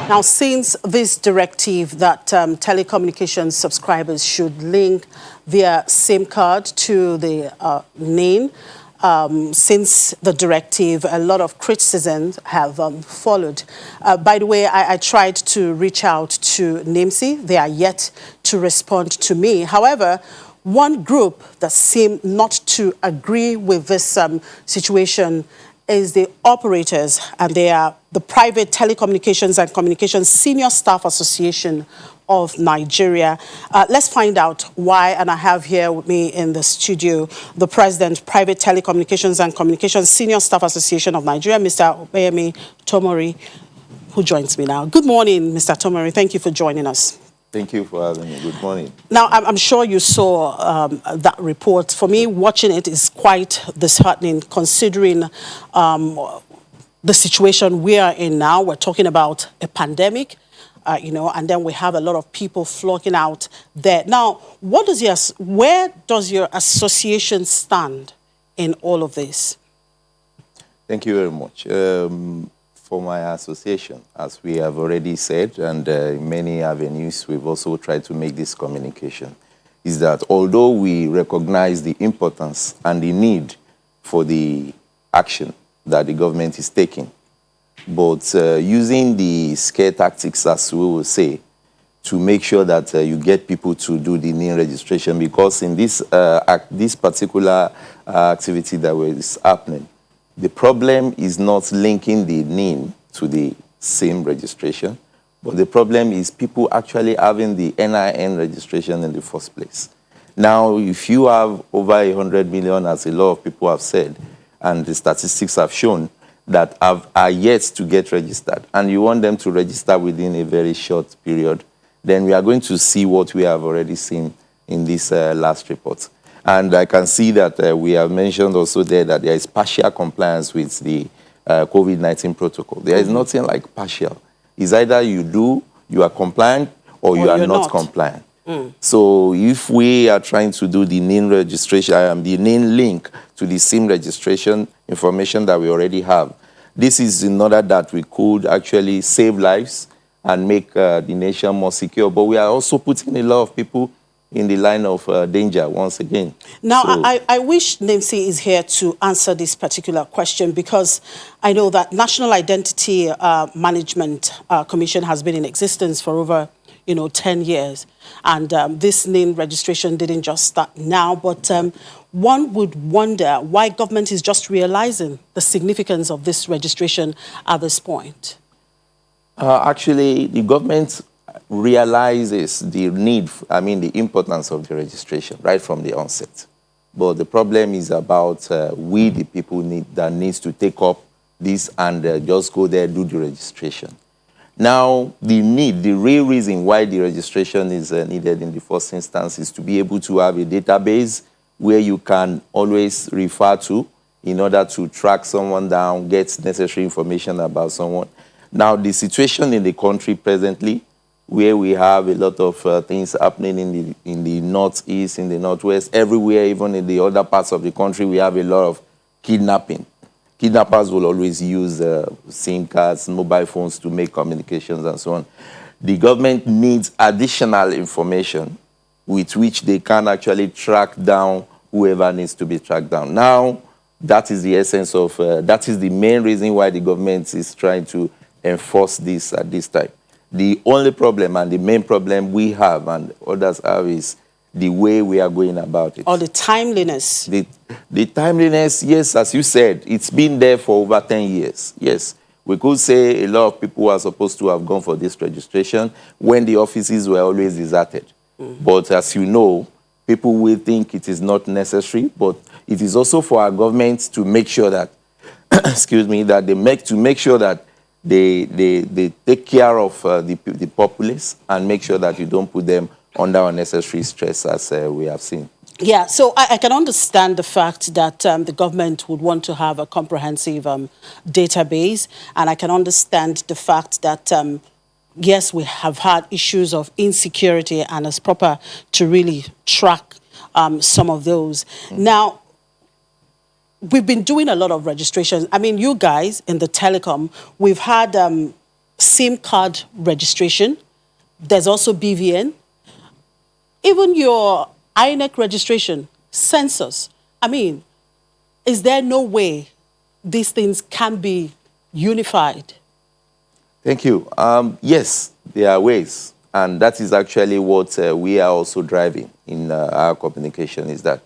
Now, since this directive that telecommunications subscribers should link their SIM card to the NIN, since the directive, a lot of criticisms have followed. By the way, I tried to reach out to NIMSI. They are yet to respond to me. However, one group that seem not to agree with this situation is the operators, and they are the Private Telecommunications and Communications Senior Staff Association of Nigeria. Let's find out why, and I have here with me in the studio the President, Private Telecommunications and Communications Senior Staff Association of Nigeria, Mr. Obeyemi Tomori, who joins me now. Good morning, Mr. Tomori. Thank you for joining us. Thank you for having me. Good morning. Now, I'm sure you saw that report. For me, watching it is quite disheartening, considering the situation we are in now. We're talking about a pandemic, and then we have a lot of people flocking out there. Now, where does your association stand in all of this? Thank you very much. For my association, as we have already said, and in many avenues, we've also tried to make this communication, is that although we recognize the importance and the need for the action that the government is taking, but using the scare tactics, as we will say, to make sure that you get people to do the NIN registration, because in this particular activity that is happening, the problem is not linking the NIN to the SIM registration, but the problem is people actually having the NIN registration in the first place. Now, if you have over 100 million, as a lot of people have said, and the statistics have shown that are yet to get registered, and you want them to register within a very short period, then we are going to see what we have already seen in this last report. And I can see that we have mentioned also there that there is partial compliance with the COVID-19 protocol. There is nothing like partial. It's either you are compliant, or you are not compliant. So if we are trying to do the NIN registration, the NIN link to the SIM registration information that we already have, this is in order that we could actually save lives and make the nation more secure. But we are also putting a lot of people in the line of danger once again. Now, I wish NIMSI is here to answer this particular question, because I know that National Identity Management Commission has been in existence for over 10 years. And this NIN registration didn't just start now, but one would wonder why government is just realizing the significance of this registration at this point. Actually, the government realizes the need, the importance of the registration right from the onset. But the problem is about we, the people that needs to take up this and just go there, do the registration. Now, the real reason why the registration is needed in the first instance is to be able to have a database where you can always refer to in order to track someone down, get necessary information about someone. Now, the situation in the country presently, where we have a lot of things happening in the northeast, in the northwest, everywhere, even in the other parts of the country, we have a lot of kidnapping. Kidnappers will always use SIM cards, mobile phones to make communications and so on. The government needs additional information with which they can actually track down whoever needs to be tracked down. Now, that is the essence of, that is the main reason why the government is trying to enforce this at this time. The only problem and the main problem we have and others have is the way we are going about it. Or the timeliness. The timeliness, yes, as you said, it's been there for over 10 years. Yes, we could say a lot of people are supposed to have gone for this registration when the offices were always deserted. But as you know, people will think it is not necessary, but it is also for our government to make sure that, excuse me, that make sure that they take care of the populace and make sure that you don't put them under unnecessary stress, as we have seen. Yeah, so I can understand the fact that the government would want to have a comprehensive database, and I can understand the fact that, yes, we have had issues of insecurity, and it's proper to really track some of those. Now, we've been doing a lot of registrations. I mean, you guys in the telecom, we've had SIM card registration. There's also BVN. Even your INEC registration, census. I mean, is there no way these things can be unified? Thank you. Yes, there are ways. And that is actually what we are also driving in our communication, is that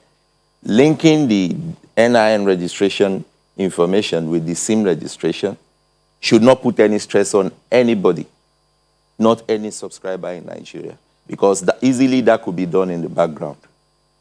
linking the NIN registration information with the SIM registration should not put any stress on anybody, not any subscriber in Nigeria, because easily that could be done in the background.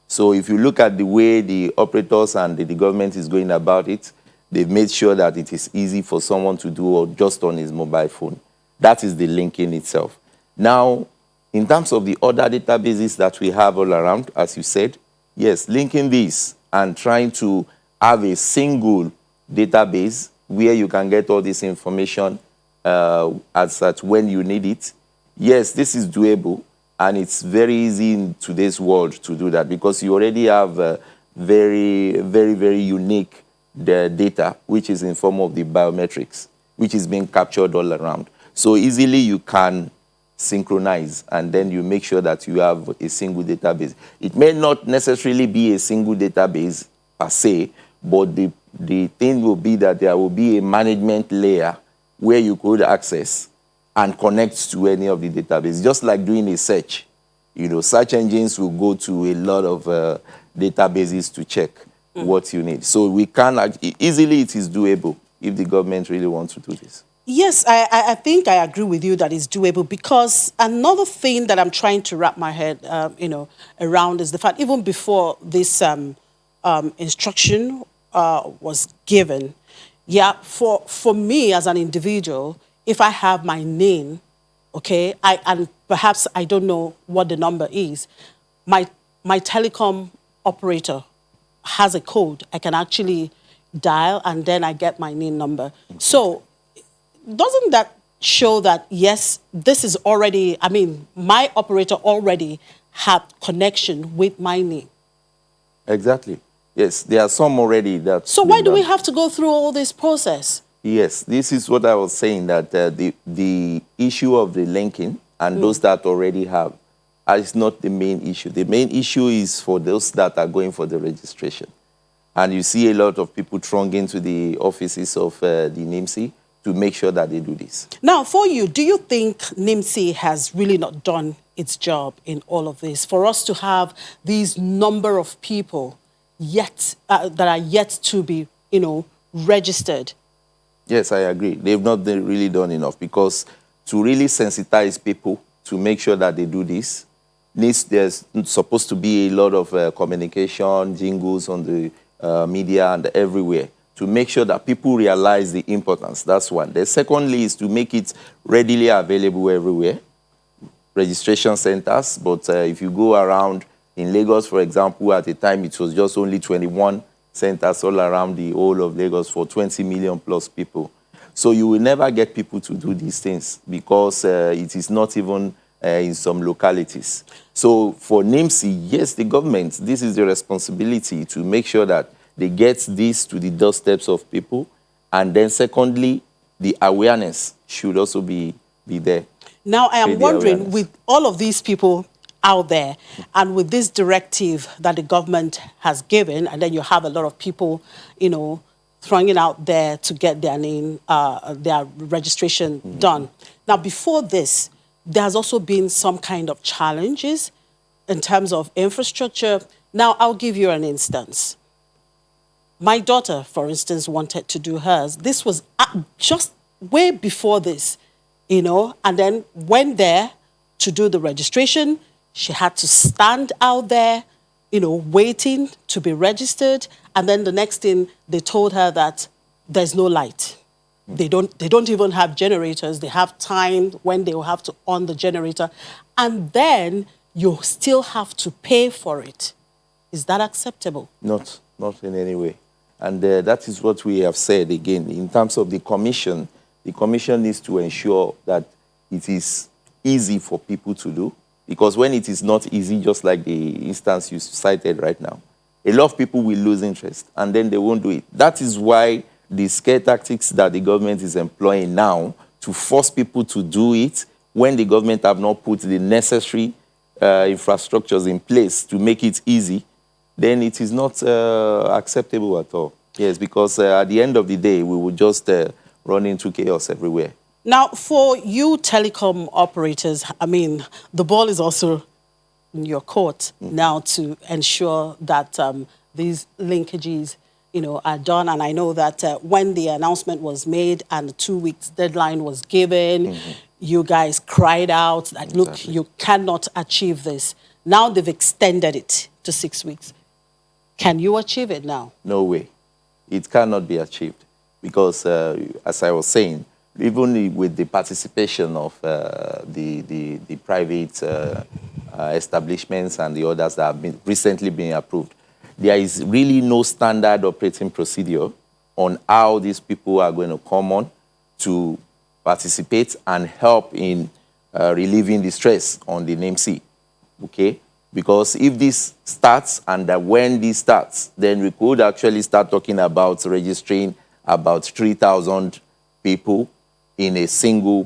So if you look at the way the operators and the government is going about it, they've made sure that it is easy for someone to do just on his mobile phone. That is the linking itself. Now, in terms of the other databases that we have all around, as you said, yes, linking these and trying to have a single database where you can get all this information at when you need it. Yes, this is doable, and it's very easy in today's world to do that because you already have very, very, very unique data, which is in form of the biometrics, which is being captured all around. So easily you can synchronize, and then you make sure that you have a single database. It may not necessarily be a single database per se, but the thing will be that there will be a management layer where you could access and connect to any of the databases, just like doing a search. You know, search engines will go to a lot of databases to check what you need. So we can easily, it is doable if the government really wants to do this. Yes, I think I agree with you that it's doable, because another thing that I'm trying to wrap my head, around is the fact, even before this instruction was given, yeah, for me as an individual, if I have my NIN, okay, and perhaps I don't know what the number is, my telecom operator has a code I can actually dial, and then I get my NIN number. So doesn't that show that, yes, this is already, I mean, my operator already had connection with my NIN? Exactly. Yes, there are some already that... So why do we have to go through all this process? Yes, this is what I was saying, that the issue of the linking and those that already have is not the main issue. The main issue is for those that are going for the registration. And you see a lot of people thronging to the offices of the NIMC to make sure that they do this. Now, for you, do you think NIMC has really not done its job in all of this, for us to have these number of people yet that are yet to be, registered? Yes, I agree. They've not really done enough, because to really sensitize people to make sure that they do this, there's supposed to be a lot of communication, jingles on the media and everywhere, to make sure that people realize the importance. That's one. The secondly is to make it readily available everywhere, registration centers. But if you go around in Lagos, for example, at the time it was just only 21 centers all around the whole of Lagos for 20 million plus people. So you will never get people to do these things, because it is not even in some localities. So for NIMC, yes, the government, this is the responsibility to make sure that they get this to the doorsteps of people. And then secondly, the awareness should also be there. Now, I am wondering, with all of these people out there, and with this directive that the government has given, and then you have a lot of people, throwing it out there to get their name, their registration done. Now, before this, there has also been some kind of challenges in terms of infrastructure. Now, I'll give you an instance. My daughter, for instance, wanted to do hers. This was just way before this, and then went there to do the registration. She had to stand out there, waiting to be registered. And then the next thing, they told her that there's no light. They don't even have generators. They have time when they will have to on the generator. And then you still have to pay for it. Is that acceptable? Not in any way. And that is what we have said again. In terms of the commission needs to ensure that it is easy for people to do. Because when it is not easy, just like the instance you cited right now, a lot of people will lose interest, and then they won't do it. That is why the scare tactics that the government is employing now to force people to do it when the government have not put the necessary infrastructures in place to make it easy, then it is not acceptable at all. Yes, because at the end of the day, we will just run into chaos everywhere. Now, for you telecom operators, I mean, the ball is also in your court now to ensure that these linkages, are done. And I know that when the announcement was made and the 2 weeks deadline was given, you guys cried out that, look, you cannot achieve this. Now they've extended it to 6 weeks. Can you achieve it now? No way. It cannot be achieved because, as I was saying, even with the participation of the private establishments and the others that have recently been approved, there is really no standard operating procedure on how these people are going to come on to participate and help in relieving the stress on the NIMC, okay? Because if this starts and when this starts, then we could actually start talking about registering about 3,000 people in a single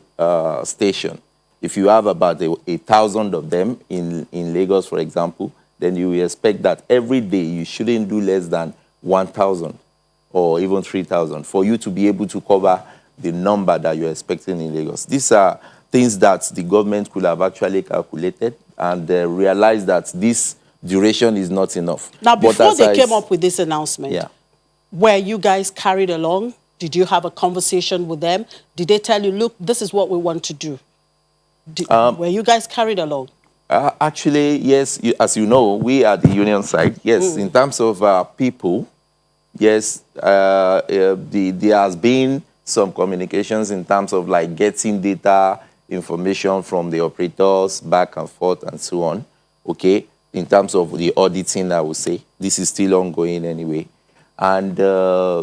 station. If you have about 1,000 of them in Lagos, for example, then you will expect that every day you shouldn't do less than 1,000 or even 3,000 for you to be able to cover the number that you're expecting in Lagos. These are things that the government could have actually calculated and realized that this duration is not enough. Now, before they came up with this announcement, yeah. were you guys carried along? Did you have a conversation with them? Did they tell you, look, this is what we want to do? Were you guys carried along? Actually, yes. As you know, we are the union side. Yes, in terms of people, yes, there has been some communications in terms of like getting data, information from the operators back and forth and so on. Okay, in terms of the auditing, I would say this is still ongoing anyway. And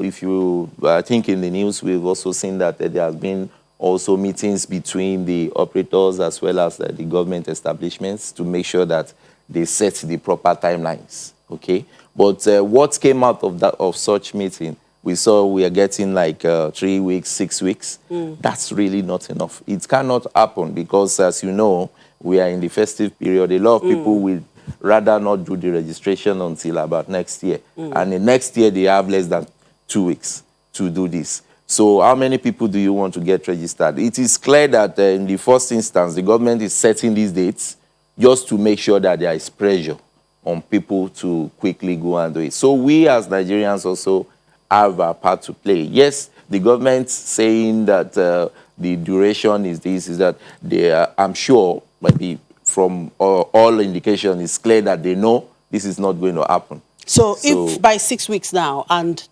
if you, I think in the news, we've also seen that there has been also meetings between the operators as well as the government establishments to make sure that they set the proper timelines, okay? But what came out of such meeting, we saw we are getting like 3 weeks, 6 weeks. That's really not enough. It cannot happen because, as you know, we are in the festive period. A lot of people will rather not do the registration until about next year. And the next year, they have less than 2 weeks to do this. So how many people do you want to get registered? It is clear that in the first instance, the government is setting these dates just to make sure that there is pressure on people to quickly go and do it. So we as Nigerians also have a part to play. Yes, the government saying that the duration is this, is that they are, I'm sure, maybe from all indication, it's clear that they know this is not going to happen. So if by 6 weeks now, and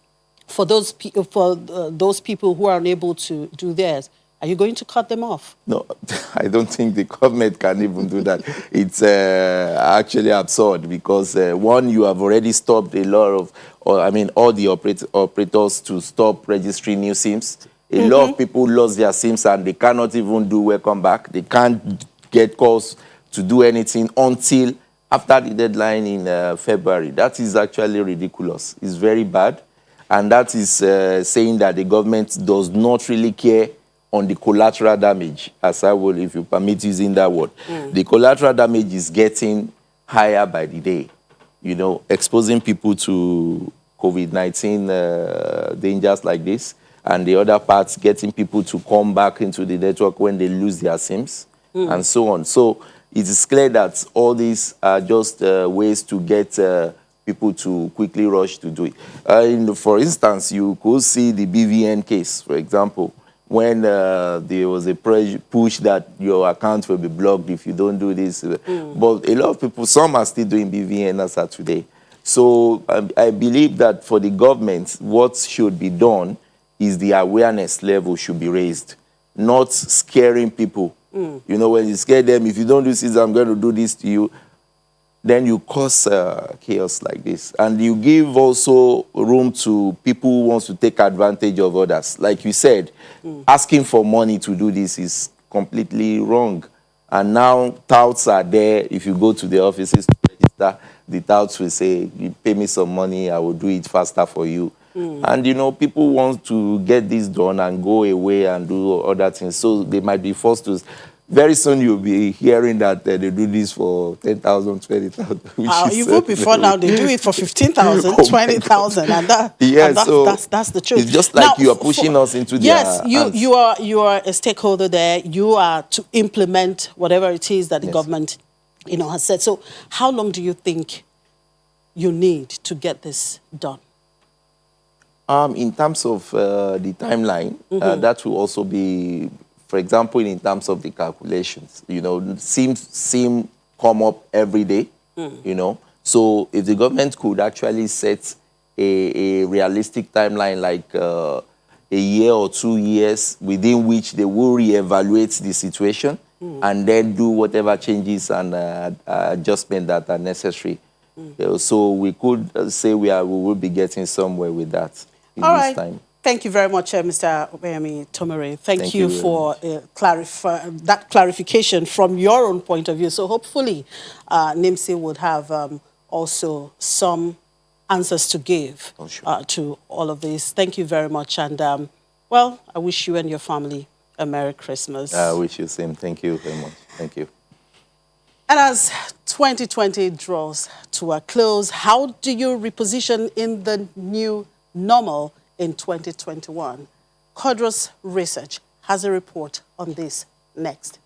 for those people who are unable to do theirs, are you going to cut them off? No, I don't think the government can even do that. It's actually absurd because, one, you have already stopped a lot of, all the operators to stop registering new SIMs. A lot of people lost their SIMs and they cannot even do welcome back. They can't get calls to do anything until after the deadline in February. That is actually ridiculous. It's very bad. And that is saying that the government does not really care on the collateral damage, as I will, if you permit using that word. The collateral damage is getting higher by the day, exposing people to COVID-19 dangers like this, and the other parts, getting people to come back into the network when they lose their SIMs, and so on. So it is clear that all these are just ways to get people to quickly rush to do it. For instance, you could see the BVN case, for example, when there was a push that your account will be blocked if you don't do this. But a lot of people, some are still doing BVN as of today. So I believe that for the government, what should be done is the awareness level should be raised, not scaring people. When you scare them, if you don't do this, I'm going to do this to you, then you cause chaos like this. And you give also room to people who want to take advantage of others. Like you said, asking for money to do this is completely wrong. And now touts are there. If you go to the offices to register, the touts will say, you pay me some money, I will do it faster for you. And, you know, people want to get this done and go away and do other things. So they might be forced to. Very soon you'll be hearing that they do this for 10,000, 20,000, which is Even before now, they do it for 15,000, Oh my 20,000, and Yeah, so that's the truth. it's just Now, like you are pushing us into yes, their hands. you are a stakeholder there. You are to implement whatever it is that the Yes. government, has said. So, how long do you think you need to get this done? In terms of the timeline, that will also be, for example, in terms of the calculations, seem come up every day, So if the government could actually set a realistic timeline, like a year or 2 years, within which they will reevaluate the situation and then do whatever changes and adjustments that are necessary. So we could say we will be getting somewhere with that in All this right. time. Thank you very much, Mr. Obeyemi Tomere. Thank you very for that clarification from your own point of view. So hopefully, NIMSI would have also some answers to give to all of this. Thank you very much. And, well, I wish you and your family a Merry Christmas. I wish you the same. Thank you very much. Thank you. And as 2020 draws to a close, how do you reposition in the new normal in 2021? Codros Research has a report on this next.